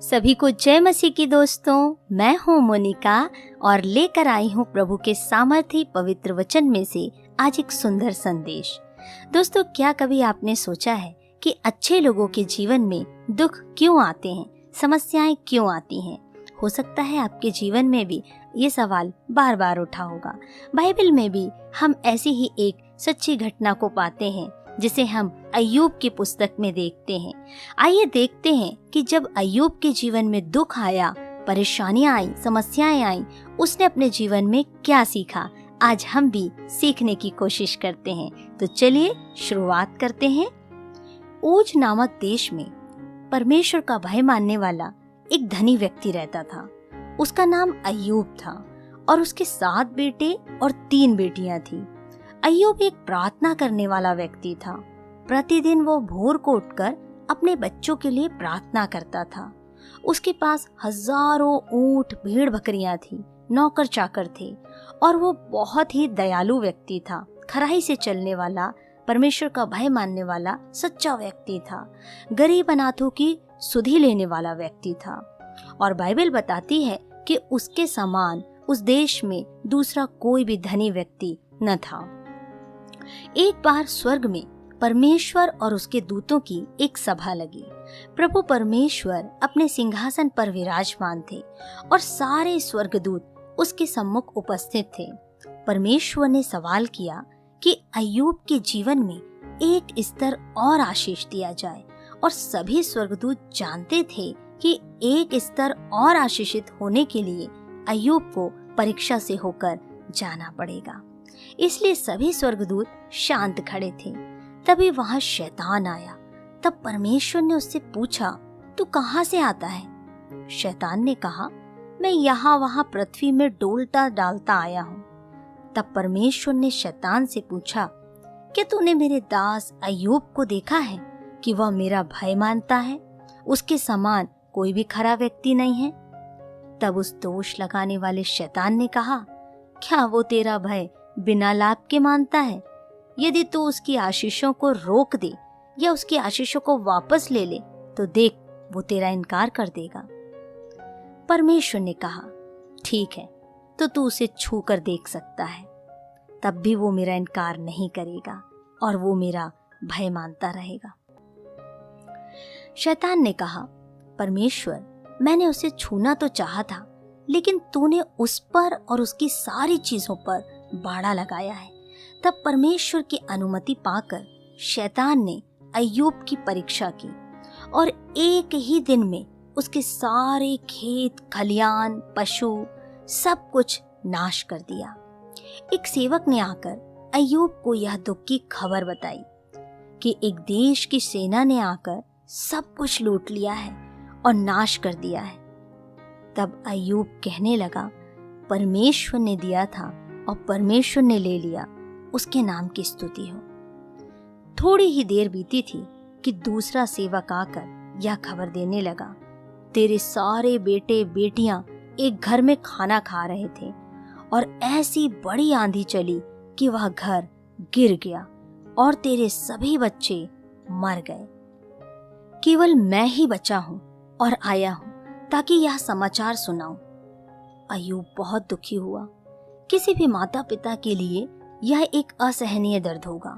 सभी को जय मसीह की दोस्तों, मैं हूँ मोनिका और लेकर आई हूँ प्रभु के सामर्थी पवित्र वचन में से आज एक सुंदर संदेश। दोस्तों, क्या कभी आपने सोचा है कि अच्छे लोगों के जीवन में दुख क्यों आते हैं, समस्याएं क्यों आती हैं? हो सकता है आपके जीवन में भी ये सवाल बार बार उठा होगा। बाइबल में भी हम ऐसी ही एक सच्ची घटना को पाते हैं जिसे हम अय्यूब की पुस्तक में देखते हैं। आइए देखते हैं कि जब अय्यूब के जीवन में दुख आया, परेशानियां आई, समस्याएं आई, उसने अपने जीवन में क्या सीखा। आज हम भी सीखने की कोशिश करते हैं। तो चलिए शुरुआत करते हैं। ऊज नामक देश में परमेश्वर का भय मानने वाला एक धनी व्यक्ति रहता था। उसका नाम अय्यूब था और उसके 7 बेटे और 3 बेटियां थी। अय्यूब एक प्रार्थना करने वाला व्यक्ति था। प्रतिदिन वो भोर को उठकर अपने बच्चों के लिए प्रार्थना करता था। उसके पास हजारों ऊंट, भेड़ बकरियां थी, नौकर चाकर थे और वो बहुत ही दयालु व्यक्ति था। खराई से चलने वाला, परमेश्वर का भय मानने वाला सच्चा व्यक्ति था। गरीब अनाथों की सुधि लेने वाला व्यक्ति था और बाइबल बताती है कि उसके समान उस देश में दूसरा कोई भी धनी व्यक्ति न था। एक बार स्वर्ग में परमेश्वर और उसके दूतों की एक सभा लगी। प्रभु परमेश्वर अपने सिंहासन पर विराजमान थे और सारे स्वर्गदूत उसके सम्मुख उपस्थित थे। परमेश्वर ने सवाल किया कि अय्यूब के जीवन में एक स्तर और आशीष दिया जाए और सभी स्वर्गदूत जानते थे कि एक स्तर और आशीषित होने के लिए अय्यूब को परीक्षा से होकर जाना पड़ेगा। इसलिए सभी स्वर्गदूत शांत खड़े थे। तभी वहां शैतान आया। तब परमेश्वर ने उससे पूछा, तू कहाँ से आता है? शैतान ने कहा, मैं यहाँ वहाँ पृथ्वी में डोलता डालता आया हूँ। तब परमेश्वर ने शैतान से पूछा, क्या तूने मेरे दास अय्यूब को देखा है कि वह मेरा भय मानता है? उसके समान कोई भी खरा व्यक्ति नहीं है। तब उस दोष लगाने वाले शैतान ने कहा, क्या वो तेरा भय बिना लाभ के मानता है? यदि तू उसकी आशीषों को रोक दे या उसकी आशीषों को वापस ले ले तो देख, वो तेरा इनकार कर देगा। परमेश्वर ने कहा, ठीक है, तो तू उसे छू कर देख सकता है। तब भी वो मेरा इनकार नहीं करेगा और वो मेरा भय मानता रहेगा। शैतान ने कहा, परमेश्वर, मैंने उसे छूना तो चाहा था, लेकिन तूने उस पर और उसकी सारी चीजों पर बाड़ा लगाया है। तब परमेश्वर की अनुमति पाकर शैतान ने अय्यूब की परीक्षा की और एक ही दिन में उसके सारे खेत, खलियान, पशु सब कुछ नाश कर दिया। एक सेवक ने आकर अय्यूब को यह दुख की खबर बताई कि एक देश की सेना ने आकर सब कुछ लूट लिया है और नाश कर दिया है। तब अय्यूब कहने लगा, परमेश्वर ने दिया था और परमेश्वर ने ले लिया, उसके नाम की स्तुति हो। थोड़ी ही देर बीती थी कि दूसरा सेवक आकर यह खबर देने लगा, तेरे सारे बेटे बेटियां एक घर में खाना खा रहे थे और ऐसी बड़ी आंधी चली कि वह घर गिर गया और तेरे सभी बच्चे मर गए। केवल मैं ही बचा हूं और आया हूं ताकि यह समाचार सुनाऊं। अय्यूब बहुत दुखी हुआ। किसी भी माता पिता के लिए यह एक असहनीय दर्द होगा,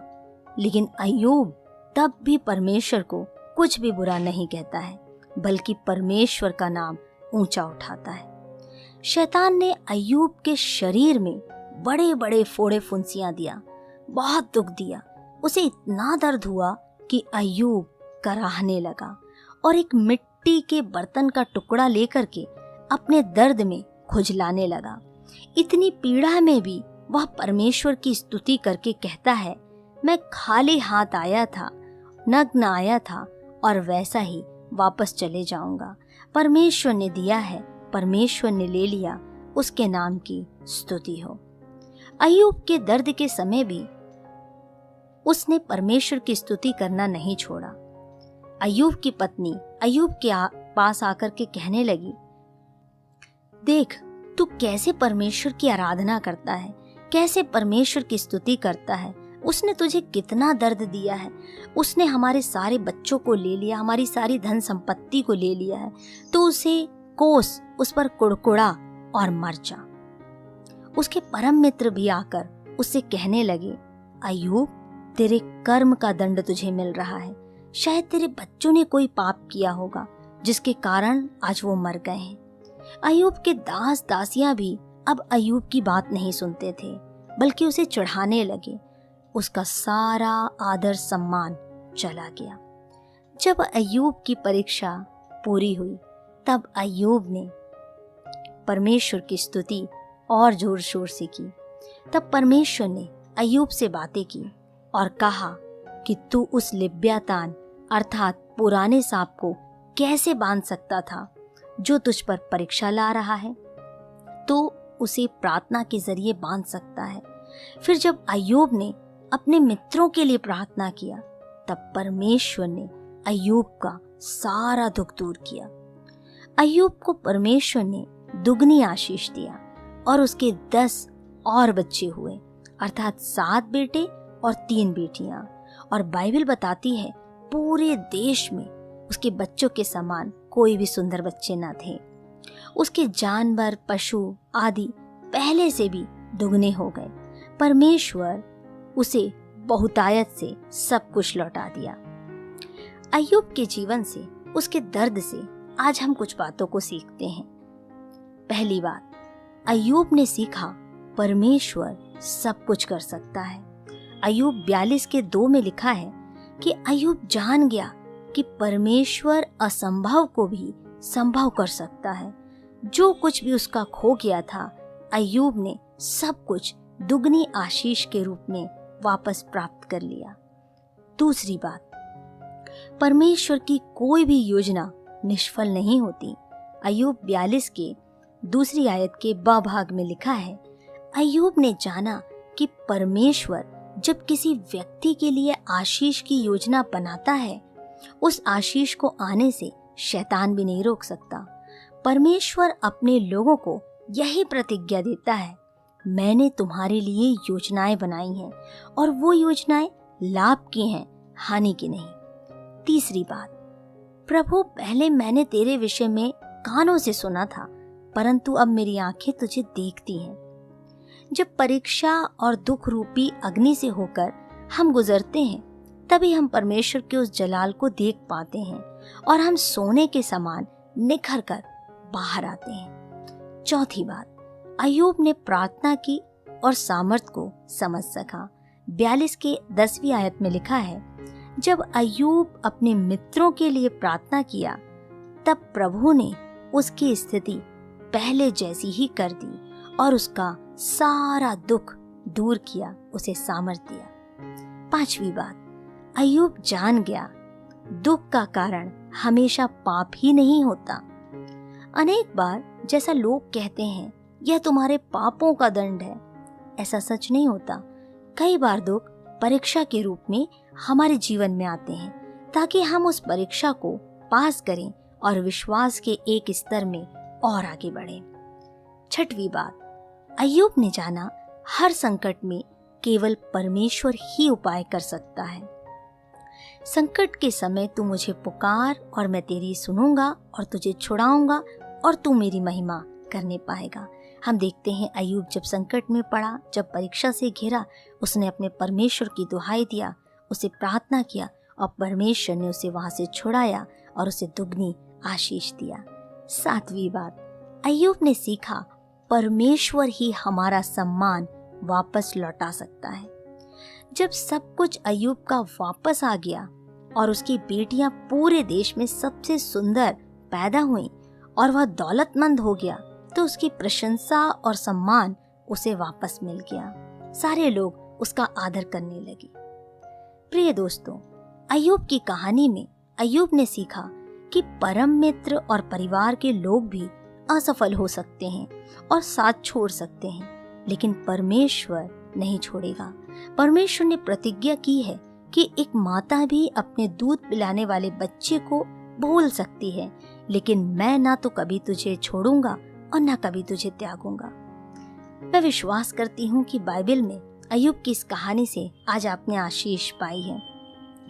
लेकिन अय्यूब तब भी परमेश्वर को कुछ भी बुरा नहीं कहता है, बल्कि परमेश्वर का नाम ऊंचा उठाता है। शैतान ने अय्यूब के शरीर में बड़े बड़े फोड़े फुंसियां दिया, बहुत दुख दिया। उसे इतना दर्द हुआ कि अय्यूब कराहने लगा और एक मिट्टी के बर्तन का टुकड़ा लेकर के अपने दर्द में खुजलाने लगा। इतनी पीड़ा में भी वह परमेश्वर की स्तुति करके कहता है, मैं खाली हाथ आया था, नग्न आया था और वैसा ही वापस चले जाऊंगा। परमेश्वर ने दिया है, परमेश्वर ने ले लिया, उसके नाम की स्तुति हो। अय्यूब के दर्द के समय भी उसने परमेश्वर की स्तुति करना नहीं छोड़ा। अय्यूब की पत्नी अय्यूब के पास आकर के कहने लगी, देख, तू कैसे परमेश्वर की आराधना करता है, कैसे परमेश्वर की स्तुति करता है। उसने तुझे कितना दर्द दिया है। उसने हमारे सारे बच्चों को ले लिया, हमारी सारी धन संपत्ति को ले लिया है। तो उसे कोस, उस पर कुड़कुड़ा और मर जा। उसके परम मित्र भी आकर उससे कहने लगे, अय्यूब, तेरे कर्म का दंड तुझे मिल रहा है। शायद तेरे बच्चों ने कोई पाप किया होगा जिसके कारण आज वो मर गए हैं। अय्यूब के दास दासियां भी अब अय्यूब की बात नहीं सुनते थे, बल्कि उसे चढ़ाने लगे। उसका सारा आदर सम्मान चला गया। जब अय्यूब की परीक्षा पूरी हुई, तब अय्यूब ने परमेश्वर की स्तुति और जोर शोर से की। तब परमेश्वर ने अय्यूब से बातें की और कहा कि तू उस लिव्यातान अर्थात पुराने सांप को कैसे बांध सकता था जो तुझ पर परीक्षा ला रहा है। तो उसे प्रार्थना के जरिए बांध सकता है। फिर जब अय्यूब ने अपने मित्रों के लिए प्रार्थना किया, तब परमेश्वर ने अय्यूब का सारा दुख दूर किया। अय्यूब को परमेश्वर ने दुगनी आशीष दिया और उसके 10 और बच्चे हुए, अर्थात 7 बेटे और 3 बेटियां। और बाइबल बताती है पूरे देश में उसके बच्चों के समान कोई भी सुंदर बच्चे न थे। उसके जानवर, पशु आदि पहले से भी दुगने हो गए। परमेश्वर उसे बहुतायत से सब कुछ लौटा दिया। अय्यूब के जीवन से, उसके दर्द से आज हम कुछ बातों को सीखते हैं। पहली बात, अय्यूब ने सीखा परमेश्वर सब कुछ कर सकता है। अय्यूब 42:2 में लिखा है कि अय्यूब जान गया कि परमेश्वर असंभव को भी संभव कर सकता है। जो कुछ भी उसका खो गया था, अय्यूब ने सब कुछ दुगनी आशीष के रूप में वापस प्राप्त कर लिया। दूसरी बात, परमेश्वर की कोई भी योजना निष्फल नहीं होती। अय्यूब 42 के दूसरी आयत के ब भाग में लिखा है, अय्यूब ने जाना कि परमेश्वर जब किसी व्यक्ति के लिए आशीष की योजना बनाता है, उस आशीष को आने से शैतान भी नहीं रोक सकता। परमेश्वर अपने लोगों को यही प्रतिज्ञा देता है, मैंने तुम्हारे लिए योजनाएं बनाई हैं और वो योजनाएं लाभ की हैं, हानि की नहीं। तीसरी बात, प्रभु, पहले मैंने तेरे विषय में कानों से सुना था, परंतु अब मेरी आंखें तुझे देखती हैं। जब परीक्षा और दुख रूपी अग्नि से होकर हम गुजरते हैं, तभी हम परमेश्वर के उस जलाल को देख पाते हैं और हम सोने के समान निखर कर बाहर आते हैं। चौथी बात, अय्यूब ने प्रार्थना की और सामर्थ को समझ सका। 42 के 10वीं आयत में लिखा है, जब अय्यूब अपने मित्रों के लिए प्रार्थना किया, तब प्रभु ने उसकी स्थिति पहले जैसी ही कर दी और उसका सारा दुख दूर किया, उसे सामर्थ दिया। 5वीं बात, अय्यूब जान गया दुख का कारण हमेशा पाप ही नहीं होता। अनेक बार जैसा लोग कहते हैं, यह तुम्हारे पापों का दंड है, ऐसा सच नहीं होता। कई बार दुख परीक्षा के रूप में हमारे जीवन में आते हैं ताकि हम उस परीक्षा को पास करें और विश्वास के एक स्तर में और आगे बढ़ें। 6वीं बात, अय्यूब ने जाना हर संकट में केवल परमेश्वर ही उपाय कर सकता है। संकट के समय तू मुझे पुकार और मैं तेरी सुनूंगा और तुझे छुड़ाऊंगा और तू मेरी महिमा करने पाएगा। हम देखते हैं अय्यूब जब संकट में पड़ा, जब परीक्षा से घिरा, उसने अपने परमेश्वर की दुहाई दिया, उसे प्रार्थना किया और परमेश्वर ने उसे वहां से छुड़ाया और उसे दुगनी आशीष दिया। 7वीं बात, अय्यूब ने सीखा परमेश्वर ही हमारा सम्मान वापस लौटा सकता है। जब सब कुछ अय्यूब का वापस आ गया और उसकी बेटियां पूरे देश में सबसे सुंदर पैदा हुईं और वह दौलतमंद हो गया, तो उसकी प्रशंसा और सम्मान उसे वापस मिल गया। सारे लोग उसका आदर करने लगे। प्रिय दोस्तों, अय्यूब की कहानी में अय्यूब ने सीखा कि परम मित्र और परिवार के लोग भी असफल हो सकते हैं और साथ छोड़ सकते हैं, लेकिन परमेश्वर नहीं छोड़ेगा। परमेश्वर ने प्रतिज्ञा की है कि एक माता भी अपने दूध पिलाने वाले बच्चे को भूल सकती है, लेकिन मैं ना तो कभी तुझे छोड़ूंगा और ना कभी तुझे त्यागूंगा। मैं विश्वास करती हूँ कि बाइबल में अय्यूब की इस कहानी से आज आपने आशीष पाई है।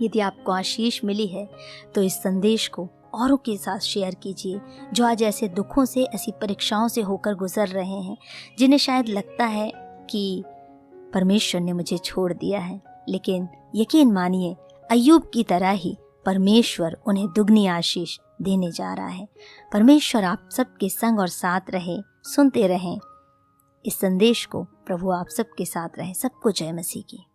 यदि आपको आशीष मिली है तो इस संदेश को औरों के साथ शेयर कीजिए, जो आज ऐसे दुखों से, ऐसी परीक्षाओं से होकर गुजर रहे हैं, जिन्हें शायद लगता है कि परमेश्वर ने मुझे छोड़ दिया है। लेकिन यकीन मानिए, अय्यूब की तरह ही परमेश्वर उन्हें दुगनी आशीष देने जा रहा है। परमेश्वर आप सबके संग और साथ रहे। सुनते रहें इस संदेश को। प्रभु आप सबके साथ रहे। सबको जय मसीह की।